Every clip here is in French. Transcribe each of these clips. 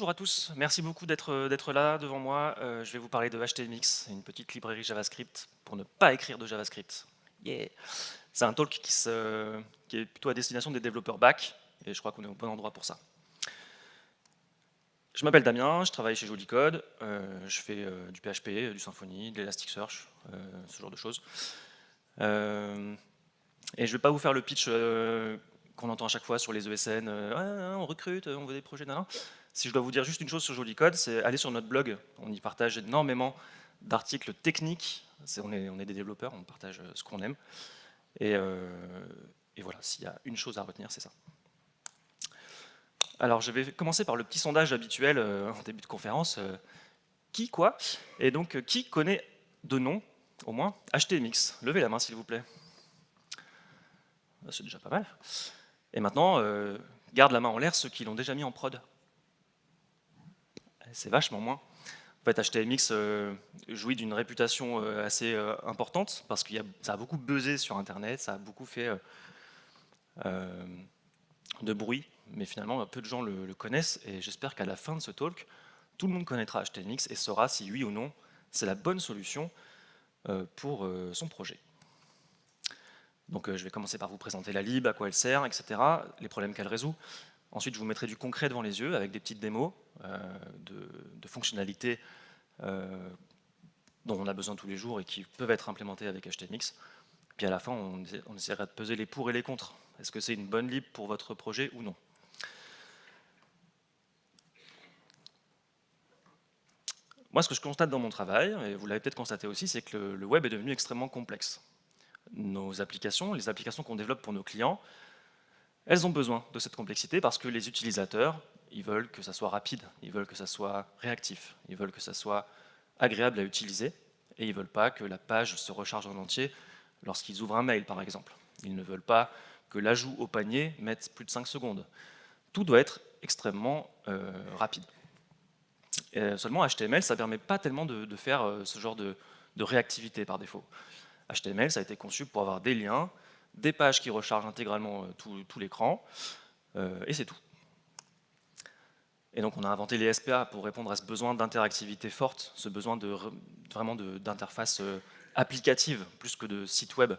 Bonjour à tous, merci beaucoup d'être là devant moi. Je vais vous parler de HTMX, une petite librairie JavaScript pour ne pas écrire de JavaScript. Yeah. C'est un talk qui est plutôt à destination des développeurs back, et je crois qu'on est au bon endroit pour ça. Je m'appelle Damien, je travaille chez Joli Code, je fais du PHP, du Symfony, de l'Elasticsearch, ce genre de choses. Et je ne vais pas vous faire le pitch qu'on entend à chaque fois sur les ESN, on recrute, on veut des projets, nan, nan. Si je dois vous dire juste une chose sur Joli Code, c'est aller sur notre blog. On y partage énormément d'articles techniques. On est des développeurs, on partage ce qu'on aime. Et voilà, s'il y a une chose à retenir, c'est ça. Alors, je vais commencer par le petit sondage habituel en début de conférence. Qui, quoi? Et donc, qui connaît de nom, au moins, HTMX? Levez la main, s'il vous plaît. C'est déjà pas mal. Et maintenant, garde la main en l'air ceux qui l'ont déjà mis en prod. C'est vachement moins. En fait, HTMX jouit d'une réputation assez importante parce que ça a beaucoup buzzé sur Internet, ça a beaucoup fait de bruit, mais finalement, peu de gens le connaissent et j'espère qu'à la fin de ce talk, tout le monde connaîtra HTMX et saura si oui ou non c'est la bonne solution pour son projet. Donc je vais commencer par vous présenter la lib, à quoi elle sert, etc., les problèmes qu'elle résout. Ensuite, je vous mettrai du concret devant les yeux avec des petites démos de fonctionnalités dont on a besoin tous les jours et qui peuvent être implémentées avec HTMX. Puis à la fin, on essaiera de peser les pour et les contre. Est-ce que c'est une bonne lib pour votre projet ou non? Moi, ce que je constate dans mon travail, et vous l'avez peut-être constaté aussi, c'est que le web est devenu extrêmement complexe. Nos applications, les applications qu'on développe pour nos clients, elles ont besoin de cette complexité parce que les utilisateurs, ils veulent que ça soit rapide, ils veulent que ça soit réactif, ils veulent que ça soit agréable à utiliser, et ils ne veulent pas que la page se recharge en entier lorsqu'ils ouvrent un mail, par exemple. Ils ne veulent pas que l'ajout au panier mette plus de 5 secondes. Tout doit être extrêmement rapide. Et seulement HTML, ça ne permet pas tellement de faire ce genre de réactivité par défaut. HTML, ça a été conçu pour avoir des liens, des pages qui rechargent intégralement tout l'écran, et c'est tout. Et donc on a inventé les SPA pour répondre à ce besoin d'interactivité forte, ce besoin vraiment d'interface applicative, plus que de site web.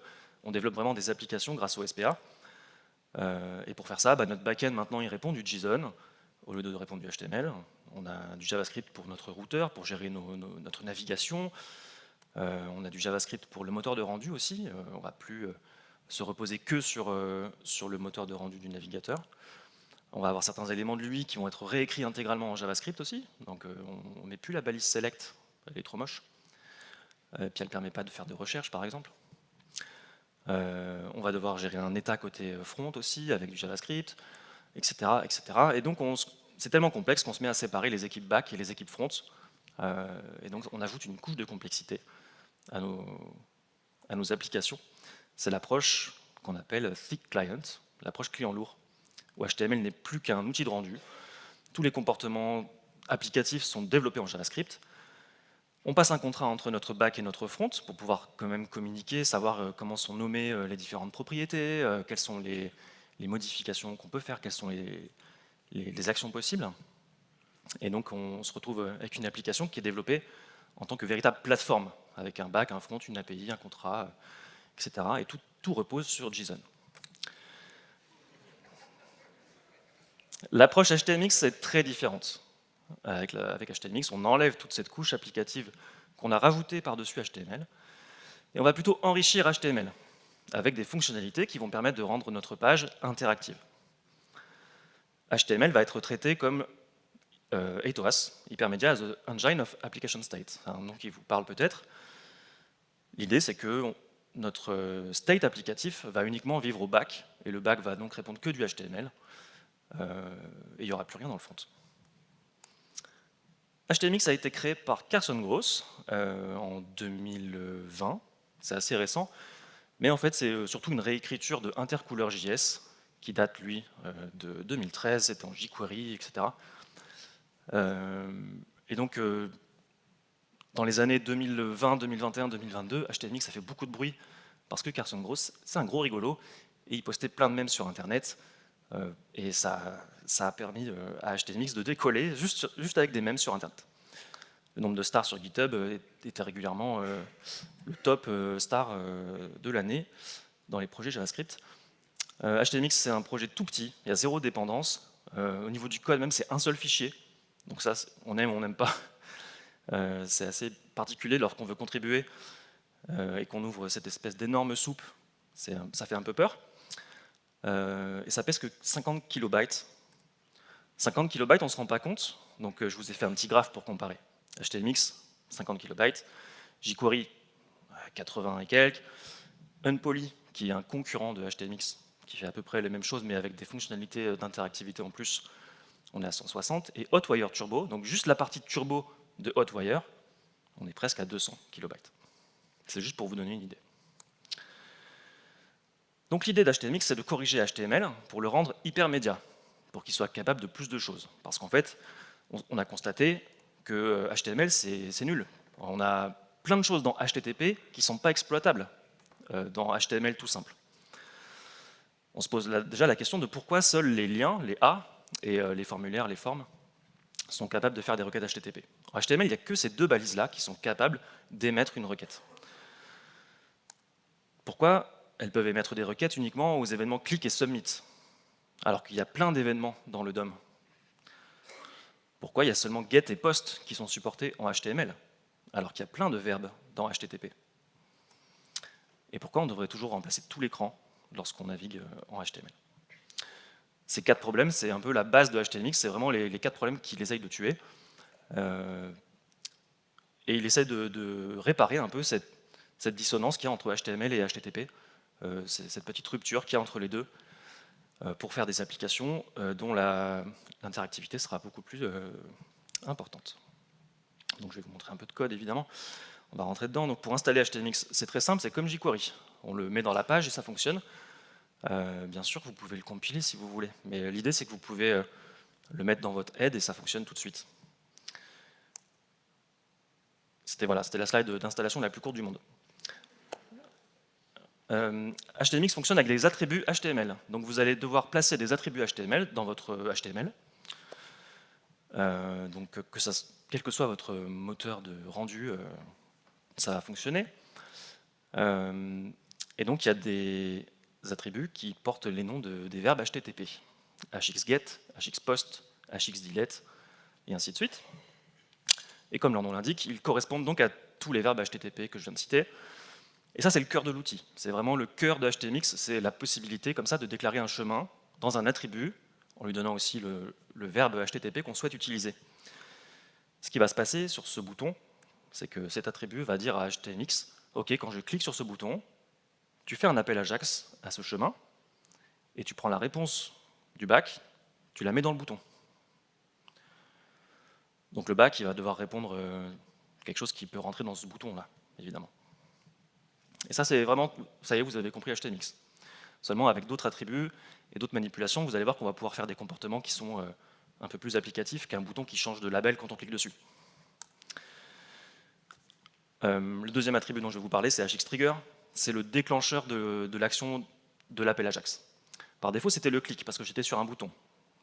On développe vraiment des applications grâce aux SPA. Et pour faire ça, notre backend maintenant il répond du JSON au lieu de répondre du HTML. On a du JavaScript pour notre routeur, pour gérer notre navigation. On a du JavaScript pour le moteur de rendu aussi. On ne va plus se reposer que sur le moteur de rendu du navigateur. On va avoir certains éléments de l'UI qui vont être réécrits intégralement en JavaScript aussi. Donc on ne met plus la balise select, elle est trop moche. Puis elle ne permet pas de faire de recherche par exemple. On va devoir gérer un état côté front aussi avec du JavaScript, etc. etc. Et donc c'est tellement complexe qu'on se met à séparer les équipes back et les équipes front. Et donc on ajoute une couche de complexité à nos applications. C'est l'approche qu'on appelle Thick Client, l'approche client lourd, où HTML n'est plus qu'un outil de rendu. Tous les comportements applicatifs sont développés en JavaScript. On passe un contrat entre notre back et notre front pour pouvoir quand même communiquer, savoir comment sont nommées les différentes propriétés, quelles sont les modifications qu'on peut faire, quelles sont les actions possibles. Et donc on se retrouve avec une application qui est développée en tant que véritable plateforme, avec un back, un front, une API, un contrat, etc. Et tout repose sur JSON. L'approche HTMX est très différente. Avec HTMX, on enlève toute cette couche applicative qu'on a rajoutée par-dessus HTML, et on va plutôt enrichir HTML avec des fonctionnalités qui vont permettre de rendre notre page interactive. HTML va être traité comme HTOAS, Hypermedia as an Engine of Application State, un nom qui vous parle peut-être. L'idée, c'est que notre state applicatif va uniquement vivre au back, et le back va donc répondre que du HTML, et il n'y aura plus rien dans le front. HTMX a été créé par Carson Gross en 2020, c'est assez récent, mais en fait c'est surtout une réécriture de Intercooler.js qui date lui de 2013, c'était en jQuery, etc. Et donc dans les années 2020, 2021, 2022, HTMX a fait beaucoup de bruit parce que Carson Gross, c'est un gros rigolo, et il postait plein de mèmes sur Internet Et ça a permis à HTMX de décoller juste avec des mèmes sur Internet. Le nombre de stars sur GitHub était régulièrement le top star de l'année dans les projets JavaScript. HTMX, c'est un projet tout petit, il y a 0 dépendance. Au niveau du code, même, c'est un seul fichier. Donc ça, on aime ou on n'aime pas. C'est assez particulier lorsqu'on veut contribuer et qu'on ouvre cette espèce d'énorme soupe. Ça fait un peu peur. Et ça pèse que 50 kilobytes. 50 kilobytes, on ne se rend pas compte. Donc je vous ai fait un petit graphe pour comparer. HTMX, 50 kilobytes. jQuery, 80 et quelques. Unpoly, qui est un concurrent de HTMX, qui fait à peu près les mêmes choses, mais avec des fonctionnalités d'interactivité en plus, on est à 160. Et Hotwire Turbo, donc juste la partie turbo de Hotwire, on est presque à 200 kilobytes. C'est juste pour vous donner une idée. Donc l'idée d'HTMX, c'est de corriger HTML pour le rendre hypermédia, pour qu'il soit capable de plus de choses. Parce qu'en fait, on a constaté que HTML, c'est nul. On a plein de choses dans HTTP qui ne sont pas exploitables dans HTML tout simple. On se pose déjà la question de pourquoi seuls les liens, les A, et les formulaires, les formes, sont capables de faire des requêtes HTTP. En HTML, il n'y a que ces deux balises-là qui sont capables d'émettre une requête. Pourquoi elles peuvent émettre des requêtes uniquement aux événements click et submit, alors qu'il y a plein d'événements dans le DOM? Pourquoi il y a seulement get et post qui sont supportés en HTML, alors qu'il y a plein de verbes dans HTTP? Et pourquoi on devrait toujours remplacer tout l'écran lorsqu'on navigue en HTML? Ces 4 problèmes, c'est un peu la base de HTMX, c'est vraiment les 4 problèmes qu'il essaye de tuer. Et il essaie de réparer un peu cette dissonance qu'il y a entre HTML et HTTP, cette petite rupture qu'il y a entre les deux, pour faire des applications dont l'interactivité sera beaucoup plus importante. Donc je vais vous montrer un peu de code, évidemment. On va rentrer dedans. Donc pour installer HTMX, c'est très simple, c'est comme jQuery. On le met dans la page et ça fonctionne. Bien sûr, vous pouvez le compiler si vous voulez, mais l'idée c'est que vous pouvez le mettre dans votre aide et ça fonctionne tout de suite. C'était la slide d'installation la plus courte du monde. HTMX fonctionne avec des attributs HTML. Donc vous allez devoir placer des attributs HTML dans votre HTML. Donc quel que soit votre moteur de rendu, ça va fonctionner. Et donc il y a des attributs qui portent les noms des verbes HTTP. hxget, hxpost, hxdelete, et ainsi de suite. Et comme leur nom l'indique, ils correspondent donc à tous les verbes HTTP que je viens de citer. Et ça, c'est le cœur de l'outil. C'est vraiment le cœur de HTMX, c'est la possibilité comme ça de déclarer un chemin dans un attribut, en lui donnant aussi le verbe HTTP qu'on souhaite utiliser. Ce qui va se passer sur ce bouton, c'est que cet attribut va dire à HTMX, OK, quand je clique sur ce bouton, tu fais un appel AJAX à ce chemin, et tu prends la réponse du back, tu la mets dans le bouton. Donc le back, il va devoir répondre quelque chose qui peut rentrer dans ce bouton-là, évidemment. Et ça, c'est vraiment, ça y est, vous avez compris HTMX. Seulement avec d'autres attributs et d'autres manipulations, vous allez voir qu'on va pouvoir faire des comportements qui sont un peu plus applicatifs qu'un bouton qui change de label quand on clique dessus. Le deuxième attribut dont je vais vous parler, c'est hxtrigger. C'est le déclencheur de l'action de l'appel AJAX. Par défaut, c'était le clic, parce que j'étais sur un bouton.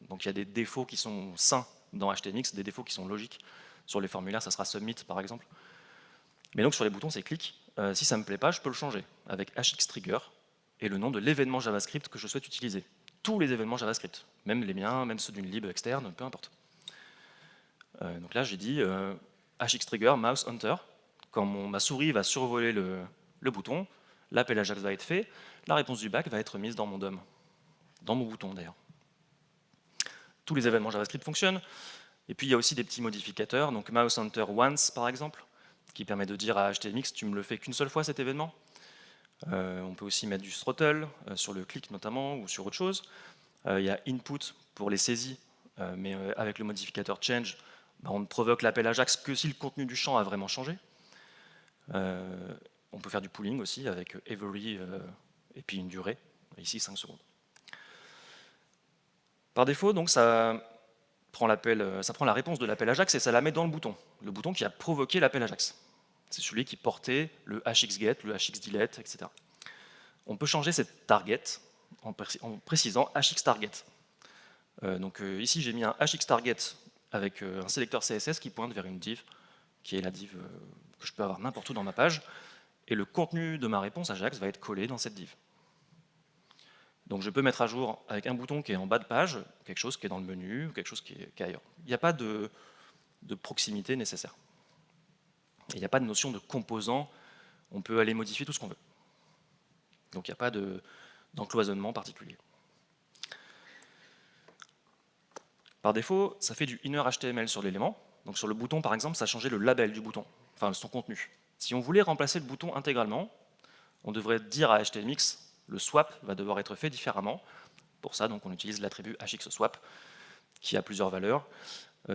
Donc il y a des défauts qui sont sains dans HTMX, des défauts qui sont logiques. Sur les formulaires, ça sera submit, par exemple. Mais donc sur les boutons, c'est clic. Si ça ne me plaît pas, je peux le changer avec hxtrigger et le nom de l'événement JavaScript que je souhaite utiliser. Tous les événements JavaScript, même les miens, même ceux d'une lib externe, peu importe. Donc là, j'ai dit hxtrigger mouse hunter. Quand ma souris va survoler le bouton, l'appel AJAX va être fait, la réponse du back va être mise dans mon DOM, dans mon bouton d'ailleurs. Tous les événements JavaScript fonctionnent. Et puis il y a aussi des petits modificateurs, donc mouse hunter once par exemple, qui permet de dire à HTMX, tu me le fais qu'une seule fois cet événement. On peut aussi mettre du throttle sur le clic notamment ou sur autre chose. Il y a input pour les saisies, mais avec le modificateur change, on ne provoque l'appel AJAX que si le contenu du champ a vraiment changé. On peut faire du pooling aussi avec every et puis une durée, ici 5 secondes. Par défaut, donc, ça prend la réponse de l'appel AJAX et ça la met dans le bouton qui a provoqué l'appel AJAX. C'est celui qui portait le hxget, le hxdelete, etc. On peut changer cette target en précisant hxtarget. Ici, j'ai mis un hxTarget avec un sélecteur CSS qui pointe vers une div, qui est la div que je peux avoir n'importe où dans ma page, et le contenu de ma réponse Ajax va être collé dans cette div. Donc je peux mettre à jour avec un bouton qui est en bas de page, quelque chose qui est dans le menu, quelque chose qui est ailleurs. Il n'y a pas de proximité nécessaire. Il n'y a pas de notion de composant, on peut aller modifier tout ce qu'on veut. Donc il n'y a pas d'encloisonnement particulier. Par défaut, ça fait du inner HTML sur l'élément. Donc sur le bouton, par exemple, ça changeait le label du bouton, enfin son contenu. Si on voulait remplacer le bouton intégralement, on devrait dire à HTMX, le swap va devoir être fait différemment. Pour ça, donc, on utilise l'attribut hxSwap, qui a plusieurs valeurs.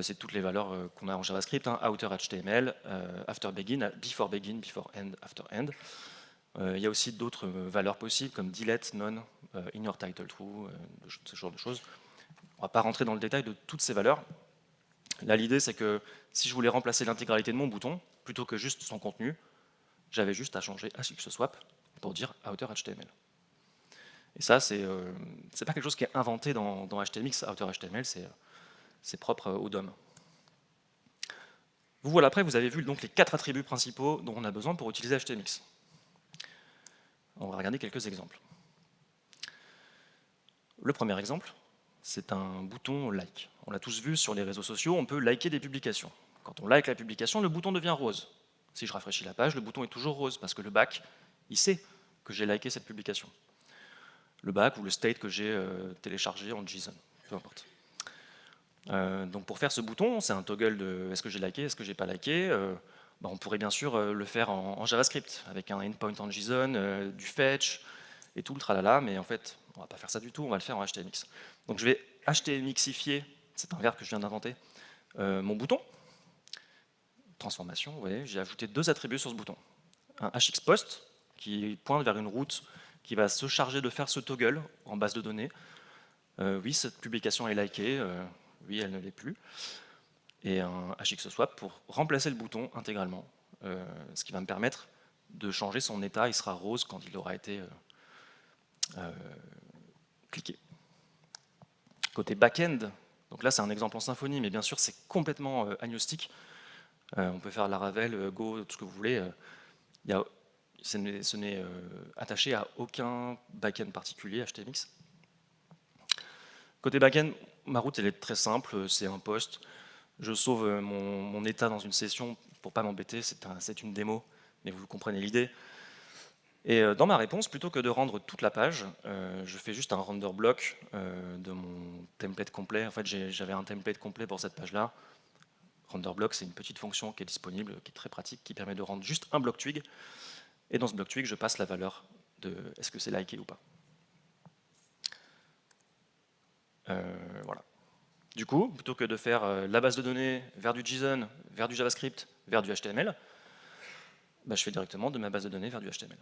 C'est toutes les valeurs qu'on a en JavaScript, hein, outer HTML, after begin, before end, after end. Il y a aussi d'autres valeurs possibles, comme delete, none, inner title true, ce genre de choses. On ne va pas rentrer dans le détail de toutes ces valeurs. Là, l'idée, c'est que si je voulais remplacer l'intégralité de mon bouton, plutôt que juste son contenu, j'avais juste à changer hxSwap pour dire outer HTML. Et ça, c'est pas quelque chose qui est inventé dans HTMX. Outer HTML, c'est propre au DOM. Vous voilà, après, vous avez vu donc les 4 attributs principaux dont on a besoin pour utiliser HTMX. On va regarder quelques exemples. Le premier exemple, c'est un bouton like. On l'a tous vu sur les réseaux sociaux, on peut liker des publications. Quand on like la publication, le bouton devient rose. Si je rafraîchis la page, le bouton est toujours rose, parce que le back, il sait que j'ai liké cette publication. Le back ou le state que j'ai téléchargé en JSON, peu importe. Donc pour faire ce bouton, c'est un toggle de est-ce que j'ai liké, est-ce que j'ai pas liké. On pourrait bien sûr le faire en JavaScript, avec un endpoint en JSON, du fetch, et tout le tralala, mais en fait, on va pas faire ça du tout, on va le faire en HTMX. Donc je vais HTMXifier, c'est un verbe que je viens d'inventer, mon bouton. Transformation, vous voyez, j'ai ajouté 2 attributs sur ce bouton. Un hxPost, qui pointe vers une route qui va se charger de faire ce toggle en base de données. Oui, cette publication est likée, oui, elle ne l'est plus. Et un hxSwap pour remplacer le bouton intégralement, ce qui va me permettre de changer son état, il sera rose quand il aura été cliqué. Côté back-end, donc là c'est un exemple en Symfony, mais bien sûr c'est complètement agnostique. On peut faire Laravel, Go, tout ce que vous voulez. Ce n'est attaché à aucun back-end particulier, HTMX. Côté back-end, ma route elle est très simple, c'est un post. Je sauve mon état dans une session pour pas m'embêter, c'est une démo, mais vous comprenez l'idée. Et dans ma réponse, plutôt que de rendre toute la page, je fais juste un render block de mon template complet. En fait, j'avais un template complet pour cette page-là. Render block, c'est une petite fonction qui est disponible, qui est très pratique, qui permet de rendre juste un bloc twig. Et dans ce bloc twig, je passe la valeur de est-ce que c'est liké ou pas. Voilà. Du coup, plutôt que de faire la base de données vers du JSON, vers du JavaScript, vers du HTML, je fais directement de ma base de données vers du HTML.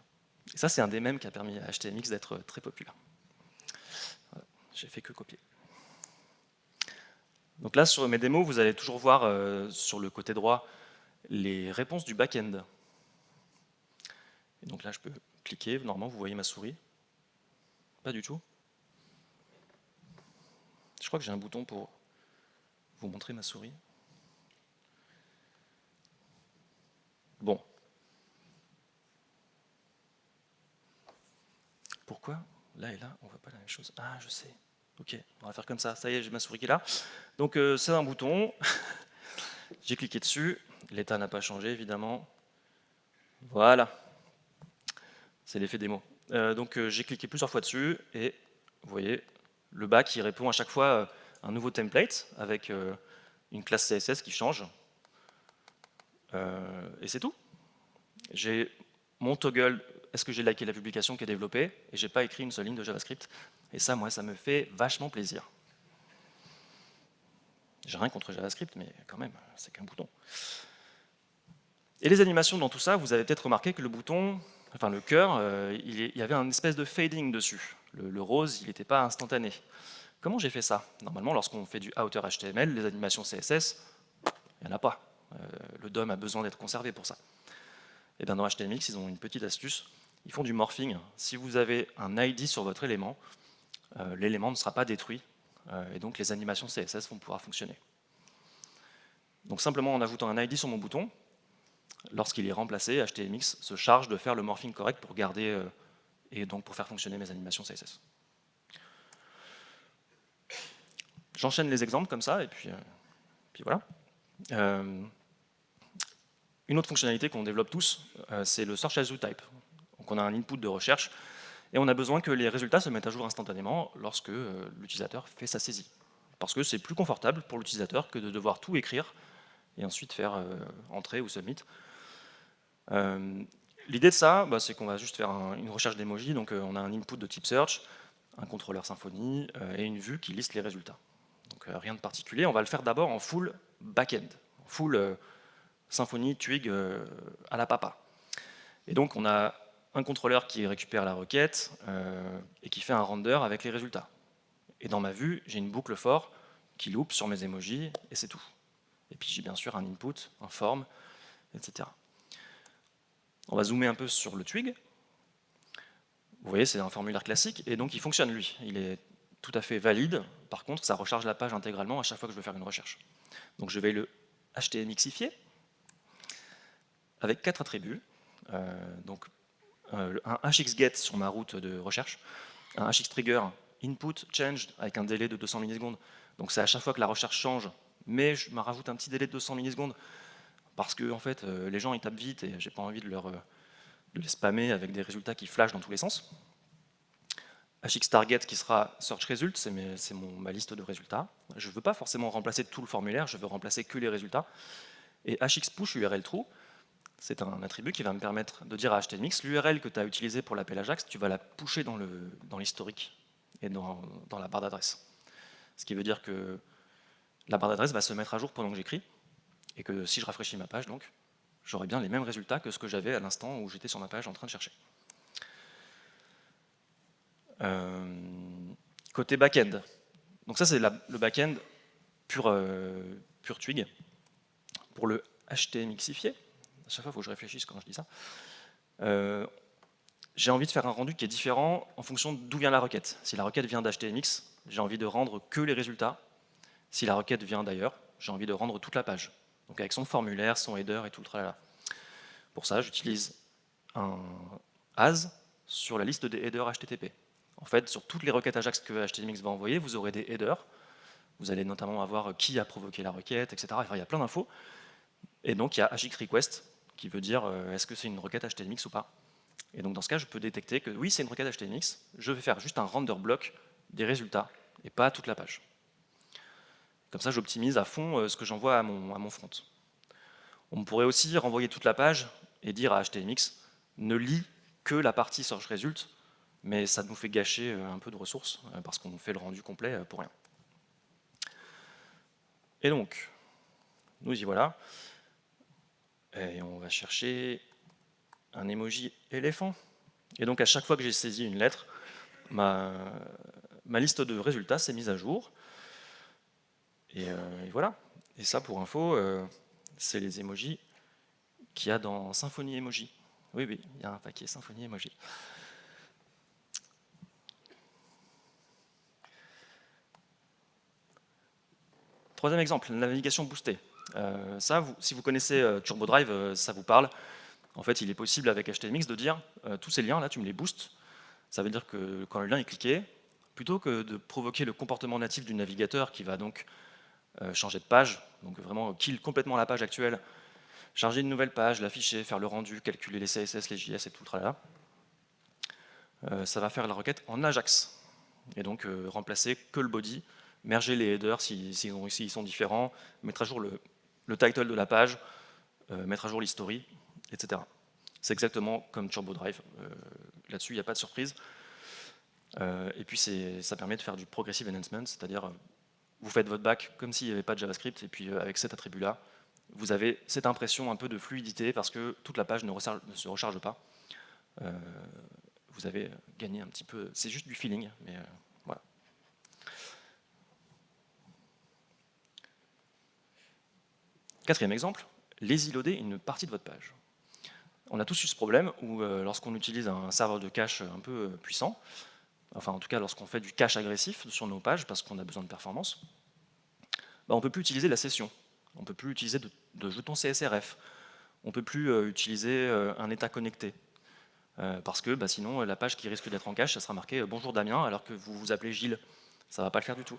Et ça, c'est un des mèmes qui a permis à HTMX d'être très populaire. Voilà. J'ai fait que copier. Donc là, sur mes démos, vous allez toujours voir sur le côté droit les réponses du back-end. Et donc là, je peux cliquer, normalement, vous voyez ma souris. Pas du tout. Je crois que j'ai un bouton pour vous montrer ma souris. Bon. Pourquoi là et là, on ne voit pas la même chose? Ah, je sais. Ok, on va faire comme ça. Ça y est, j'ai ma souris qui est là. Donc c'est un bouton. J'ai cliqué dessus. L'état n'a pas changé, évidemment. Voilà. C'est l'effet démo. Donc j'ai cliqué plusieurs fois dessus et vous voyez, le back qui répond à chaque fois un nouveau template avec une classe CSS qui change. Et c'est tout. J'ai mon toggle, est-ce que j'ai liké la publication qui est développée, et j'ai pas écrit une seule ligne de JavaScript. Et ça, moi, ça me fait vachement plaisir. J'ai rien contre JavaScript, mais quand même, c'est qu'un bouton. Et les animations dans tout ça, vous avez peut-être remarqué que le bouton, enfin le cœur, il y avait un espèce de fading dessus. Le rose, il n'était pas instantané. Comment j'ai fait ça? Normalement, lorsqu'on fait du outer HTML, les animations CSS, il n'y en a pas. Le DOM a besoin d'être conservé pour ça. Et bien dans HTMX, ils ont une petite astuce. Ils font du morphing. Si vous avez un ID sur votre élément, l'élément ne sera pas détruit et donc les animations CSS vont pouvoir fonctionner. Donc simplement en ajoutant un ID sur mon bouton, lorsqu'il est remplacé, HTMX se charge de faire le morphing correct pour garder et donc pour faire fonctionner mes animations CSS. J'enchaîne les exemples comme ça, et puis voilà. Une autre fonctionnalité qu'on développe tous, c'est le Search as You Type. Donc on a un input de recherche, et on a besoin que les résultats se mettent à jour instantanément lorsque l'utilisateur fait sa saisie. Parce que c'est plus confortable pour l'utilisateur que de devoir tout écrire et ensuite faire entrer ou submit. L'idée de ça, c'est qu'on va juste faire une recherche d'emoji, donc on a un input de type search, un contrôleur Symfony et une vue qui liste les résultats. Donc rien de particulier, on va le faire d'abord en full back-end, full Symfony, Twig à la papa. Et donc on a un contrôleur qui récupère la requête et qui fait un render avec les résultats. Et dans ma vue, j'ai une boucle for qui loupe sur mes emojis et c'est tout. Et puis j'ai bien sûr un input, un form, etc. On va zoomer un peu sur le Twig. Vous voyez, c'est un formulaire classique et donc il fonctionne lui. Il est tout à fait valide. Par contre, ça recharge la page intégralement à chaque fois que je veux faire une recherche. Donc je vais le HTMXifier avec 4 attributs. Donc un hxget sur ma route de recherche, un hxtrigger input changed avec un délai de 200 millisecondes. Donc c'est à chaque fois que la recherche change, mais je me rajoute un petit délai de 200 millisecondes parce que en fait, les gens ils tapent vite et j'ai pas envie de les spammer avec des résultats qui flashent dans tous les sens. hxtarget qui sera search result, c'est ma liste de résultats. Je ne veux pas forcément remplacer tout le formulaire, je veux remplacer que les résultats. Et hxpush URL true, c'est un attribut qui va me permettre de dire à HTMX, l'URL que tu as utilisée pour l'appel Ajax, tu vas la pusher dans l'historique et dans la barre d'adresse. Ce qui veut dire que la barre d'adresse va se mettre à jour pendant que j'écris, et que si je rafraîchis ma page, donc, j'aurai bien les mêmes résultats que ce que j'avais à l'instant où j'étais sur ma page en train de chercher. Côté back-end. Donc ça, c'est le back-end pur Twig. Pour le HTMXifier, à chaque fois, il faut que je réfléchisse quand je dis ça, j'ai envie de faire un rendu qui est différent en fonction d'où vient la requête. Si la requête vient d'HTMX, j'ai envie de rendre que les résultats. Si la requête vient d'ailleurs, j'ai envie de rendre toute la page. Donc avec son formulaire, son header et tout le tralala. Pour ça, j'utilise un as sur la liste des headers HTTP. En fait, sur toutes les requêtes Ajax que HTMX va envoyer, vous aurez des headers. Vous allez notamment avoir qui a provoqué la requête, etc. Enfin, il y a plein d'infos. Et donc, il y a hxrequest qui veut dire est-ce que c'est une requête HTMX ou pas. Et donc, dans ce cas, je peux détecter que oui, c'est une requête HTMX. Je vais faire juste un render block des résultats et pas toute la page. Comme ça, j'optimise à fond ce que j'envoie à mon front. On pourrait aussi renvoyer toute la page et dire à HTMX ne lis que la partie search result, mais ça nous fait gâcher un peu de ressources parce qu'on fait le rendu complet pour rien. Et donc, nous y voilà. Et on va chercher un emoji éléphant. Et donc à chaque fois que j'ai saisi une lettre, ma liste de résultats s'est mise à jour. Et voilà. Et ça, pour info, c'est les emojis qu'il y a dans Symfony Emoji. Oui, il y a un paquet Symfony Emoji. Troisième exemple, la navigation boostée. Ça, si vous connaissez TurboDrive, ça vous parle. En fait, il est possible avec HTMX de dire tous ces liens là, tu me les boostes. Ça veut dire que quand le lien est cliqué, plutôt que de provoquer le comportement natif du navigateur qui va donc changer de page, donc vraiment kill complètement la page actuelle, charger une nouvelle page, l'afficher, faire le rendu, calculer les CSS, les JS et tout le tralala, ça va faire la requête en Ajax. Et donc remplacer que le body, merger les headers s'ils sont différents, mettre à jour le title de la page, mettre à jour l'history, etc. C'est exactement comme TurboDrive. Là-dessus, il n'y a pas de surprise. Et puis ça permet de faire du progressive enhancement, c'est-à-dire vous faites votre back comme s'il n'y avait pas de JavaScript, et puis avec cet attribut-là, vous avez cette impression un peu de fluidité parce que toute la page ne se recharge pas. Vous avez gagné un petit peu, c'est juste du feeling, mais voilà. Quatrième exemple, lazy loader une partie de votre page. On a tous eu ce problème où lorsqu'on utilise un serveur de cache un peu puissant, enfin en tout cas lorsqu'on fait du cache agressif sur nos pages parce qu'on a besoin de performance, on ne peut plus utiliser la session, on ne peut plus utiliser de jetons CSRF, on ne peut plus utiliser un état connecté. Parce que sinon, la page qui risque d'être en cache, ça sera marqué bonjour Damien, alors que vous vous appelez Gilles. Ça ne va pas le faire du tout.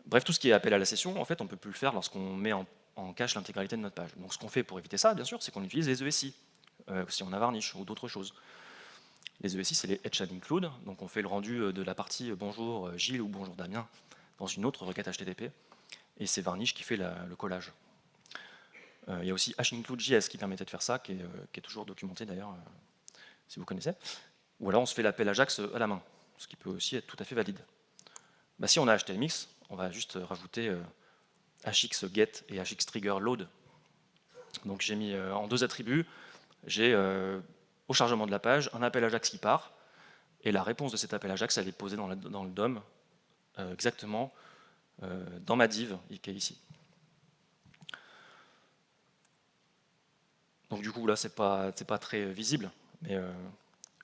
Bref, tout ce qui est appel à la session, en fait, on ne peut plus le faire lorsqu'on met en cache l'intégralité de notre page. Donc ce qu'on fait pour éviter ça, bien sûr, c'est qu'on utilise les ESI, si on a Varnish ou d'autres choses. Les ESI, c'est les Etch and Include, donc on fait le rendu de la partie bonjour Gilles ou bonjour Damien dans une autre requête HTTP, et c'est Varnish qui fait le collage. Il y a aussi HInclude.js qui permettait de faire ça, qui est toujours documenté d'ailleurs, si vous connaissez. Ou alors on se fait l'appel Ajax à la main, ce qui peut aussi être tout à fait valide. Si on a HTMX, on va juste rajouter hxGet et hxTriggerLoad. Donc j'ai mis en 2 attributs, j'ai au chargement de la page un appel Ajax qui part, et la réponse de cet appel Ajax, elle est posée dans le DOM, exactement dans ma div qui est ici. Donc du coup là c'est pas très visible, mais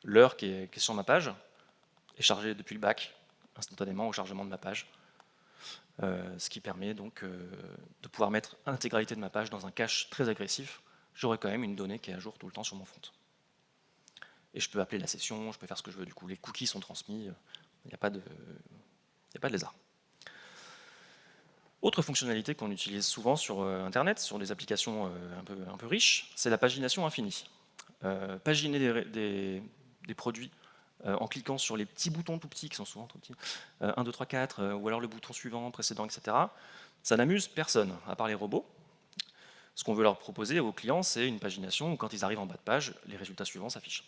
l'heure qui est sur ma page est chargée depuis le back instantanément au chargement de ma page, ce qui permet donc de pouvoir mettre l'intégralité de ma page dans un cache très agressif. J'aurai quand même une donnée qui est à jour tout le temps sur mon front. Et je peux appeler la session, je peux faire ce que je veux, du coup les cookies sont transmis, il n'y a pas de lézard. Autre fonctionnalité qu'on utilise souvent sur Internet, sur des applications un peu riches, c'est la pagination infinie. Paginer des produits en cliquant sur les petits boutons tout petits, qui sont souvent trop petits, 1, 2, 3, 4, ou alors le bouton suivant, précédent, etc., ça n'amuse personne, à part les robots. Ce qu'on veut leur proposer aux clients, c'est une pagination où quand ils arrivent en bas de page, les résultats suivants s'affichent.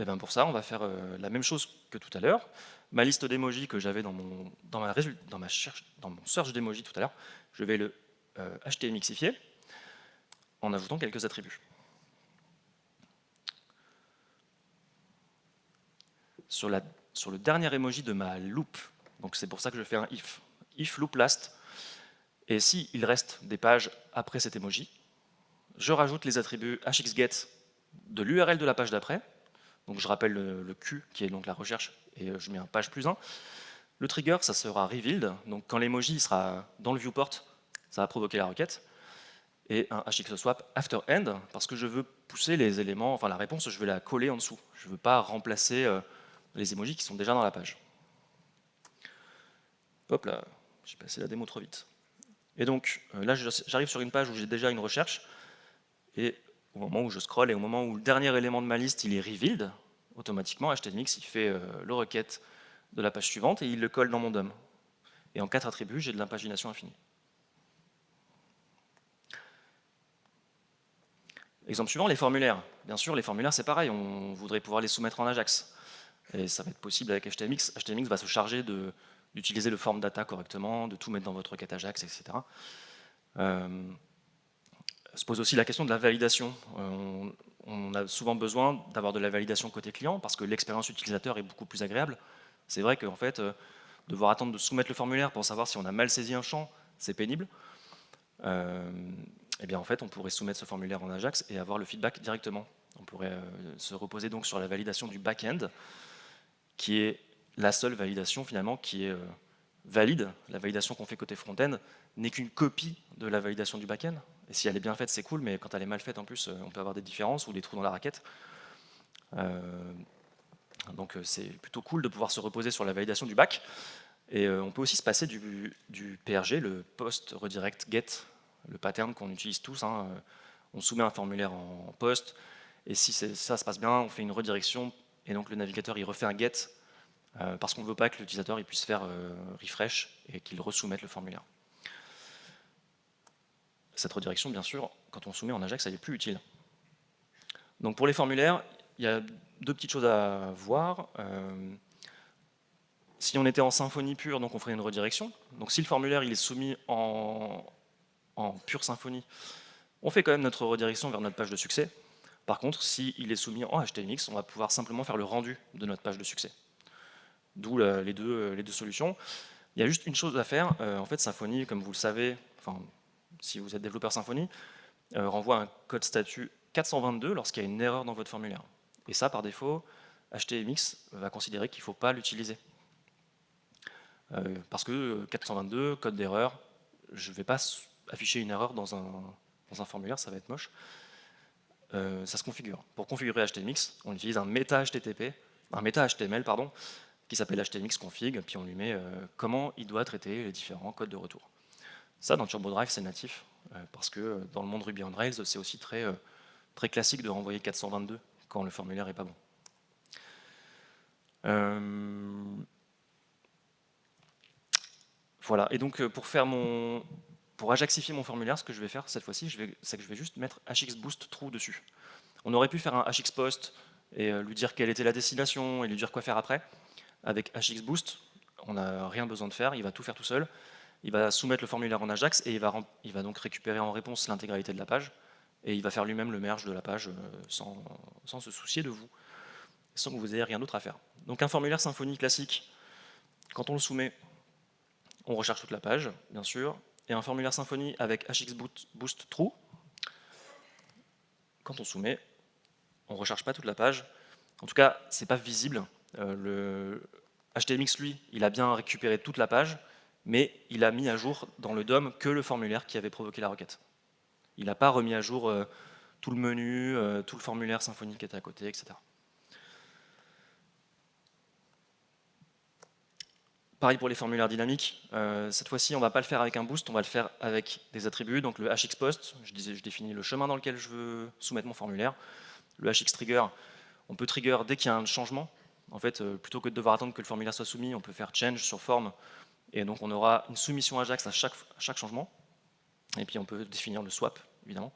Et bien pour ça, on va faire la même chose que tout à l'heure. Ma liste d'emojis que j'avais dans mon search d'emojis tout à l'heure, je vais le HTMXifier en ajoutant quelques attributs. Sur le dernier emoji de ma loop, donc c'est pour ça que je fais un if loop last, et si il reste des pages après cet emoji, je rajoute les attributs hxget de l'URL de la page d'après. Donc je rappelle le Q qui est donc la recherche et je mets un page +1. Le trigger, ça sera revealed, donc quand l'emoji sera dans le viewport, ça va provoquer la requête. Et un hxswap after end, parce que je veux pousser les éléments, enfin la réponse, je veux la coller en dessous. Je ne veux pas remplacer les emojis qui sont déjà dans la page. Hop là, j'ai passé la démo trop vite. Et donc là, j'arrive sur une page où j'ai déjà une recherche, et au moment où je scroll et au moment où le dernier élément de ma liste il est revealed, automatiquement HTMX il fait le requête de la page suivante et il le colle dans mon DOM. Et en 4 attributs, j'ai de l'impagination infinie. Exemple suivant, les formulaires. Bien sûr, les formulaires c'est pareil, on voudrait pouvoir les soumettre en Ajax. Et ça va être possible avec HTMX. HTMX va se charger d'utiliser le form data correctement, de tout mettre dans votre requête Ajax, etc. Se pose aussi la question de la validation. On a souvent besoin d'avoir de la validation côté client parce que l'expérience utilisateur est beaucoup plus agréable. C'est vrai qu'en fait, devoir attendre de soumettre le formulaire pour savoir si on a mal saisi un champ, c'est pénible. Et bien en fait, on pourrait soumettre ce formulaire en Ajax et avoir le feedback directement. On pourrait se reposer donc sur la validation du back-end, qui est la seule validation finalement qui est valide. La validation qu'on fait côté front-end n'est qu'une copie de la validation du back-end. Et si elle est bien faite, c'est cool, mais quand elle est mal faite, en plus, on peut avoir des différences ou des trous dans la raquette. Donc c'est plutôt cool de pouvoir se reposer sur la validation du back. Et on peut aussi se passer du PRG, le post redirect get, le pattern qu'on utilise tous. On soumet un formulaire en post, et si ça se passe bien, on fait une redirection, et donc le navigateur il refait un get, parce qu'on ne veut pas que l'utilisateur puisse faire refresh et qu'il resoumette le formulaire. Cette redirection, bien sûr, quand on soumet en Ajax, elle n'est plus utile. Donc pour les formulaires, il y a 2 petites choses à voir. Si on était en Symfony pure, donc on ferait une redirection. Donc si le formulaire il est soumis en pure Symfony, on fait quand même notre redirection vers notre page de succès. Par contre, s'il est soumis en HTMX, on va pouvoir simplement faire le rendu de notre page de succès. D'où les deux solutions. Il y a juste une chose à faire. En fait, Symfony, comme vous le savez, enfin, si vous êtes développeur Symfony, renvoie un code statut 422 lorsqu'il y a une erreur dans votre formulaire. Et ça, par défaut, HTMX va considérer qu'il ne faut pas l'utiliser. Parce que 422, code d'erreur, je ne vais pas afficher une erreur dans un formulaire, ça va être moche. Ça se configure. Pour configurer HTMX, on utilise un méta HTTP, un méta HTML, pardon, qui s'appelle HTMX config, puis on lui met comment il doit traiter les différents codes de retour. Ça, dans TurboDrive, c'est natif, parce que dans le monde Ruby on Rails, c'est aussi très classique de renvoyer 422 quand le formulaire n'est pas bon. Voilà, et donc pour ajaxifier mon formulaire, ce que je vais faire cette fois-ci, c'est que je vais juste mettre hxBoost true dessus. On aurait pu faire un hxPost et lui dire quelle était la destination et lui dire quoi faire après. Avec hxBoost, on n'a rien besoin de faire, il va tout faire tout seul. Il va soumettre le formulaire en Ajax et il va donc récupérer en réponse l'intégralité de la page et il va faire lui-même le merge de la page sans se soucier de vous, sans que vous ayez rien d'autre à faire. Donc un formulaire Symfony classique, quand on le soumet, on recherche toute la page, bien sûr, et un formulaire Symfony avec hxBoost true, quand on soumet, on ne recherche pas toute la page. En tout cas, ce n'est pas visible. Le HTMX, lui, il a bien récupéré toute la page, mais il a mis à jour dans le DOM que le formulaire qui avait provoqué la requête. Il n'a pas remis à jour tout le menu, tout le formulaire Symfony qui était à côté, etc. Pareil pour les formulaires dynamiques. Cette fois-ci, on ne va pas le faire avec un boost, on va le faire avec des attributs. Donc le hxPost, je définis le chemin dans lequel je veux soumettre mon formulaire. Le hxTrigger, on peut trigger dès qu'il y a un changement. En fait, plutôt que de devoir attendre que le formulaire soit soumis, on peut faire change sur form. Et donc on aura une soumission Ajax à chaque changement. Et puis on peut définir le swap, évidemment.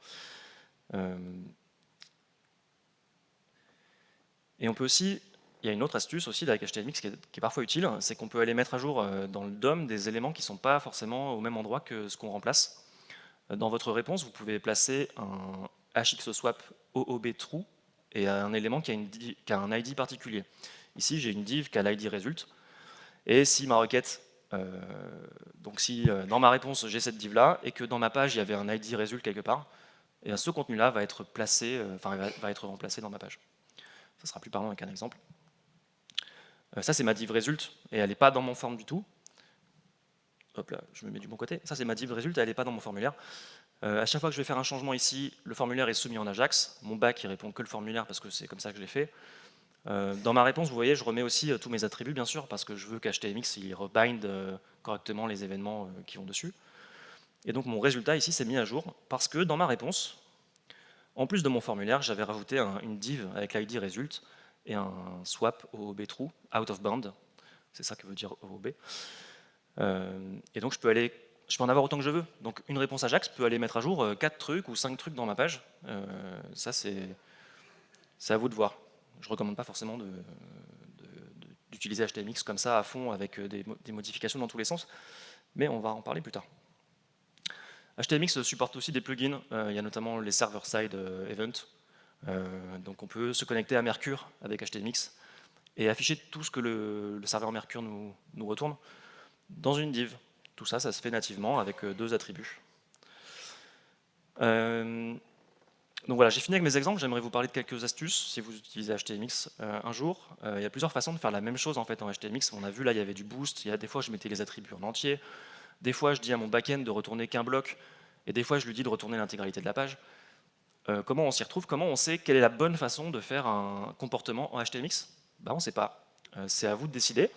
Et on peut aussi, il y a une autre astuce aussi avec HTMX qui est parfois utile, c'est qu'on peut aller mettre à jour dans le DOM des éléments qui ne sont pas forcément au même endroit que ce qu'on remplace. Dans votre réponse, vous pouvez placer un hxSwap OOB true et un élément qui a un ID particulier. Ici, j'ai une div qui a l'ID result. Et si ma requête, donc si dans ma réponse j'ai cette div là et que dans ma page il y avait un ID result quelque part, et bien, ce contenu-là va être placé, va être remplacé dans ma page. Ça sera plus parlant avec un exemple. Ça c'est ma div result et elle n'est pas dans mon form du tout. Hop là, je me mets du bon côté. Ça c'est ma div result, elle n'est pas dans mon formulaire. À chaque fois que je vais faire un changement ici, le formulaire est soumis en Ajax. Mon back il répond que le formulaire parce que c'est comme ça que je l'ai fait. Dans ma réponse, vous voyez, je remets aussi tous mes attributs, bien sûr, parce que je veux qu'HTMX il rebind correctement les événements qui vont dessus. Et donc mon résultat ici s'est mis à jour parce que dans ma réponse, en plus de mon formulaire, j'avais rajouté une div avec l'ID result et un swap OOB true, out of bound. C'est ça que veut dire OOB. Et donc je peux en avoir autant que je veux. Donc une réponse Ajax peut aller mettre à jour 4 trucs ou 5 trucs dans ma page. Ça c'est à vous de voir. Je ne recommande pas forcément d'utiliser HTMX comme ça à fond avec des modifications dans tous les sens, mais on va en parler plus tard. HTMX supporte aussi des plugins, il y a notamment les server-side events, donc on peut se connecter à Mercure avec HTMX et afficher tout ce que le serveur Mercure nous retourne dans une div. Tout ça, ça se fait nativement avec 2 attributs. Donc voilà, j'ai fini avec mes exemples, j'aimerais vous parler de quelques astuces si vous utilisez HTMX un jour. Il y a plusieurs façons de faire la même chose en fait en HTMX. On a vu là, il y avait du boost, des fois je mettais les attributs en entier, des fois je dis à mon backend de retourner qu'un bloc, et des fois je lui dis de retourner l'intégralité de la page. Comment on s'y retrouve? Comment on sait quelle est la bonne façon de faire un comportement en HTMX? On ne sait pas. C'est à vous de décider.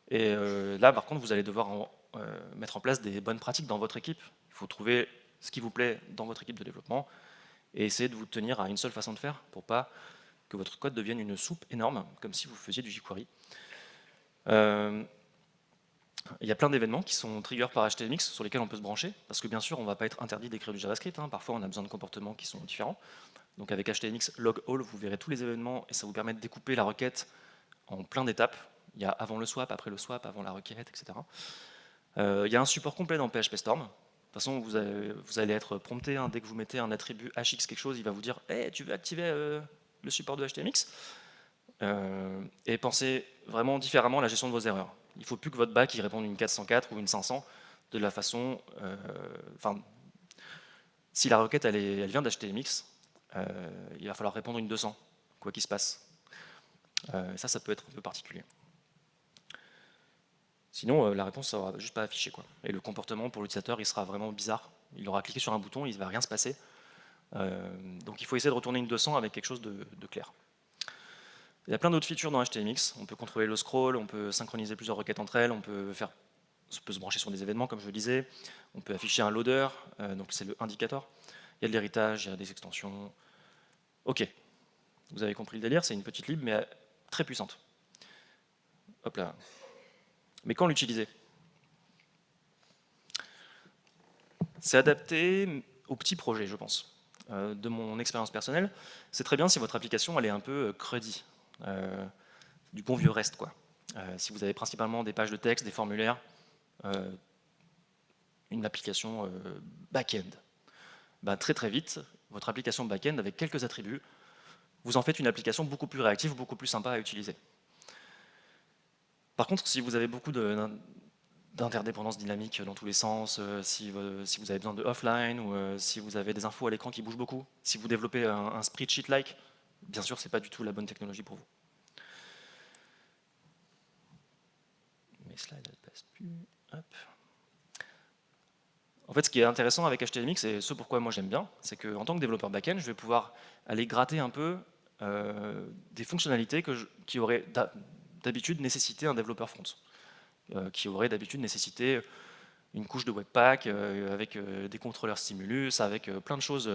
Et là, par contre, vous allez devoir mettre en place des bonnes pratiques dans votre équipe. Il faut trouver ce qui vous plaît dans votre équipe de développement et essayer de vous tenir à une seule façon de faire pour pas que votre code devienne une soupe énorme, comme si vous faisiez du jQuery. Il y a plein d'événements qui sont triggers par HTMX sur lesquels on peut se brancher, parce que bien sûr, on ne va pas être interdit d'écrire du JavaScript. Parfois, on a besoin de comportements qui sont différents. Donc avec HTMX log all, vous verrez tous les événements et ça vous permet de découper la requête en plein d'étapes. Il y a avant le swap, après le swap, avant la requête, etc. Il y a un support complet dans PHP Storm. De toute façon, vous allez être prompté dès que vous mettez un attribut hx quelque chose, il va vous dire hey, tu veux activer le support de HTMX et pensez vraiment différemment à la gestion de vos erreurs. Il ne faut plus que votre back il réponde une 404 ou une 500 de la façon... si la requête elle vient d'HTMX, il va falloir répondre une 200, quoi qu'il se passe. Ça peut être un peu particulier. Sinon, la réponse ne sera juste pas affichée, quoi. Et le comportement pour l'utilisateur, il sera vraiment bizarre. Il aura cliqué sur un bouton, il ne va rien se passer. Donc il faut essayer de retourner une 200 avec quelque chose de clair. Il y a plein d'autres features dans HTMX. On peut contrôler le scroll, on peut synchroniser plusieurs requêtes entre elles, on peut se brancher sur des événements, comme je le disais. On peut afficher un loader, donc c'est le indicator. Il y a de l'héritage, il y a des extensions. Ok, vous avez compris le délire, c'est une petite lib, mais très puissante. Hop là. Mais quand l'utiliser? C'est adapté aux petits projets, je pense. De mon expérience personnelle, c'est très bien si votre application elle est un peu cruddy, du bon vieux REST, quoi. Si vous avez principalement des pages de texte, des formulaires, une application back-end, bah, très très vite, votre application back-end avec quelques attributs, vous en faites une application beaucoup plus réactive, beaucoup plus sympa à utiliser. Par contre, si vous avez beaucoup d'interdépendance dynamique dans tous les sens, si vous avez besoin de offline ou si vous avez des infos à l'écran qui bougent beaucoup, si vous développez un spreadsheet-like, bien sûr, ce n'est pas du tout la bonne technologie pour vous. Mes slides, elles passent plus. Hop. En fait, ce qui est intéressant avec HTMX, et ce pourquoi moi j'aime bien, c'est qu'en tant que développeur back-end, je vais pouvoir aller gratter un peu des fonctionnalités qui auraient d'habitude nécessité un développeur front, qui aurait d'habitude nécessité une couche de Webpack avec des contrôleurs stimulus, avec plein de choses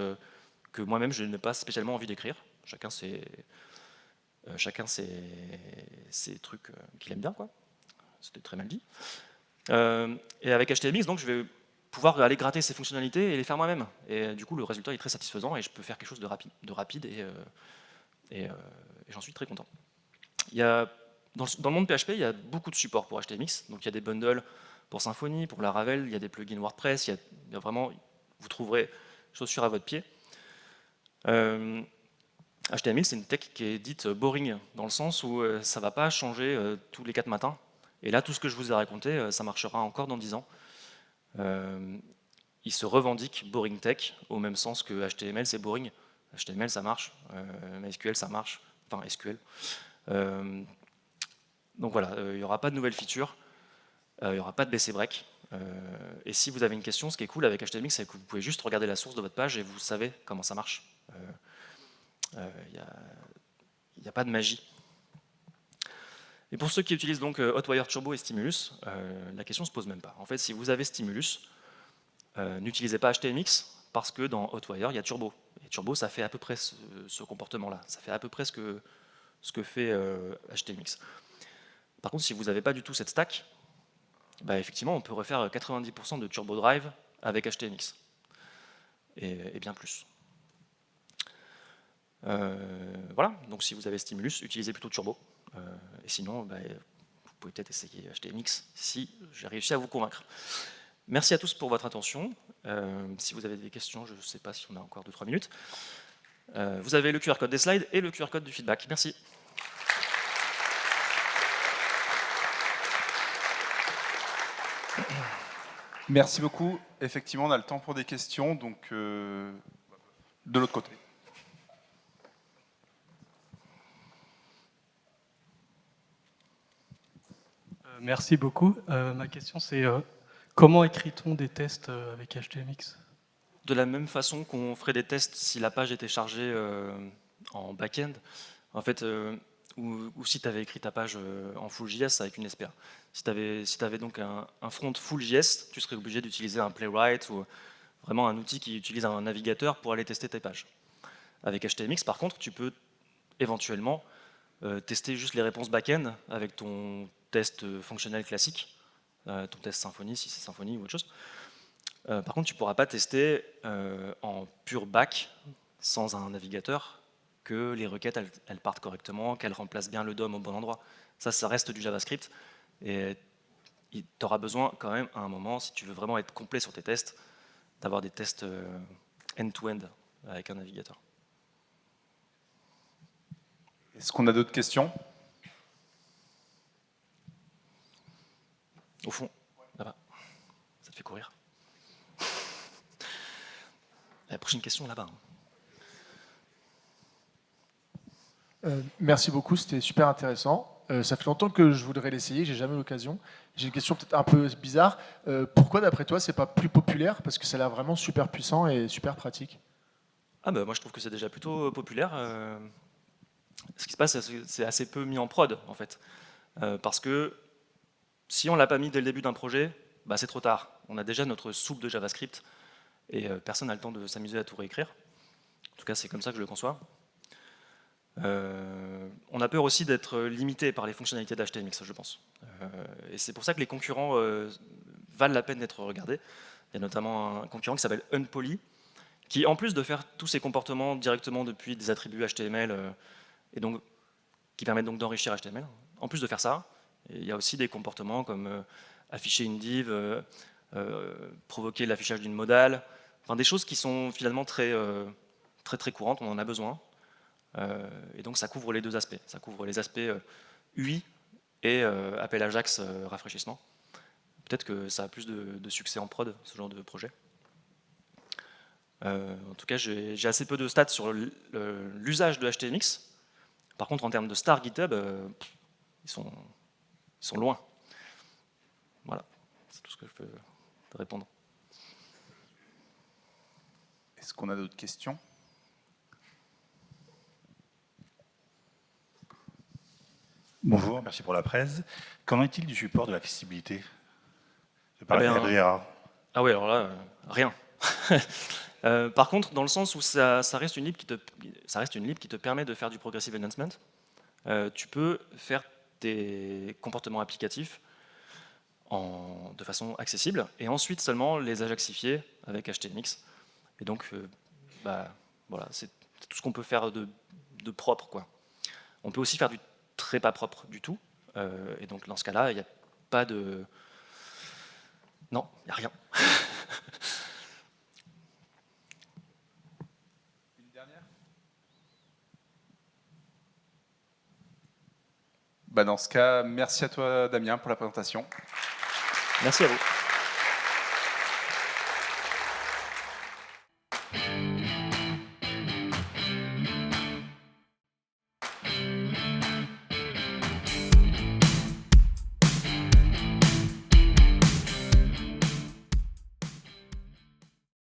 que moi-même je n'ai pas spécialement envie d'écrire. Chacun ses trucs qu'il aime bien, quoi. C'était très mal dit. Et avec HTMX, donc je vais pouvoir aller gratter ces fonctionnalités et les faire moi-même. Et du coup, le résultat est très satisfaisant et je peux faire quelque chose de rapide et j'en suis très content. Dans le monde PHP, il y a beaucoup de support pour HTMX. Donc il y a des bundles pour Symfony, pour Laravel, il y a des plugins WordPress, il y a vraiment, vous trouverez chaussures à votre pied. HTML, c'est une tech qui est dite boring, dans le sens où ça ne va pas changer tous les 4 matins. Et là, tout ce que je vous ai raconté, ça marchera encore dans 10 ans. Il se revendique boring tech, au même sens que HTML, c'est boring. HTML, ça marche. MySQL, ça marche. Enfin, SQL. Donc voilà, il n'y aura pas de nouvelles features. Il n'y aura pas de BC break. Et si vous avez une question, ce qui est cool avec HTMX, c'est que vous pouvez juste regarder la source de votre page et vous savez comment ça marche. Il n'y a pas de magie. Et pour ceux qui utilisent donc Hotwire Turbo et Stimulus, la question ne se pose même pas. En fait, si vous avez Stimulus, n'utilisez pas HTMX parce que dans Hotwire, il y a Turbo. Et Turbo, ça fait à peu près ce comportement-là. Ça fait à peu près ce que fait HTMX. Par contre, si vous n'avez pas du tout cette stack, bah, effectivement, on peut refaire 90% de Turbo Drive avec HTMX. Et bien plus. Voilà, donc si vous avez Stimulus, utilisez plutôt Turbo. Et sinon, bah, vous pouvez peut-être essayer HTMX si j'ai réussi à vous convaincre. Merci à tous pour votre attention. Si vous avez des questions, je ne sais pas si on a encore 2-3 minutes. Vous avez le QR code des slides et le QR code du feedback. Merci. Merci beaucoup. Effectivement, on a le temps pour des questions, donc de l'autre côté. Merci beaucoup. Ma question, c'est comment écrit-on des tests avec HTMX? De la même façon qu'on ferait des tests si la page était chargée en back-end, en fait, ou si tu avais écrit ta page en Full.js avec une SPA. Si tu avais donc un front Full.js, tu serais obligé d'utiliser un Playwright ou vraiment un outil qui utilise un navigateur pour aller tester tes pages. Avec HTMX, par contre, tu peux éventuellement tester juste les réponses back-end avec ton test fonctionnel classique, ton test Symfony, si c'est Symfony ou autre chose. Par contre, tu ne pourras pas tester en pur back, sans un navigateur, que les requêtes elles partent correctement, qu'elles remplacent bien le DOM au bon endroit. Ça reste du JavaScript. Et tu auras besoin quand même, à un moment, si tu veux vraiment être complet sur tes tests, d'avoir des tests end-to-end avec un navigateur. Est-ce qu'on a d'autres questions? Au fond, là-bas. Ça te fait courir. La prochaine question, là-bas. Merci beaucoup, c'était super intéressant. Ça fait longtemps que je voudrais l'essayer, j'ai jamais eu l'occasion. J'ai une question peut-être un peu bizarre. Pourquoi, d'après toi, c'est pas plus populaire? Parce que ça a l'air vraiment super puissant et super pratique. Ah bah moi je trouve que c'est déjà plutôt populaire. Ce qui se passe, c'est assez peu mis en prod en fait. Parce que si on l'a pas mis dès le début d'un projet, bah, c'est trop tard. On a déjà notre soupe de JavaScript et personne n'a le temps de s'amuser à tout réécrire. En tout cas, c'est comme ça que je le conçois. On a peur aussi d'être limité par les fonctionnalités d'HTMX, je pense. Et c'est pour ça que les concurrents valent la peine d'être regardés. Il y a notamment un concurrent qui s'appelle Unpoly, qui en plus de faire tous ces comportements directement depuis des attributs HTML, et donc, qui permettent donc d'enrichir HTML, en plus de faire ça, il y a aussi des comportements comme afficher une div, provoquer l'affichage d'une modale, enfin, des choses qui sont finalement très courantes, on en a besoin. Et donc ça couvre les deux aspects. Ça couvre les aspects UI et appel Ajax rafraîchissement. Peut-être que ça a plus de succès en prod, ce genre de projet. En tout cas, j'ai assez peu de stats sur l'usage de HTMX. Par contre, en termes de star GitHub, ils sont loin. Voilà, c'est tout ce que je peux répondre. Est-ce qu'on a d'autres questions? Bonjour, merci pour la presse. Qu'en est-il du support de l'accessibilité par Eh bien, RDA? Ah oui, alors là, rien. Par contre, dans le sens où ça reste une lib qui te permet de faire du progressive enhancement, tu peux faire tes comportements applicatifs de façon accessible et ensuite seulement les ajaxifier avec HTMX. Et donc, voilà, c'est tout ce qu'on peut faire de propre, quoi. On peut aussi faire du très pas propre du tout. Et donc, dans ce cas-là, il n'y a pas de... Non, il n'y a rien. Une dernière? Dans ce cas, merci à toi Damien pour la présentation. Merci à vous.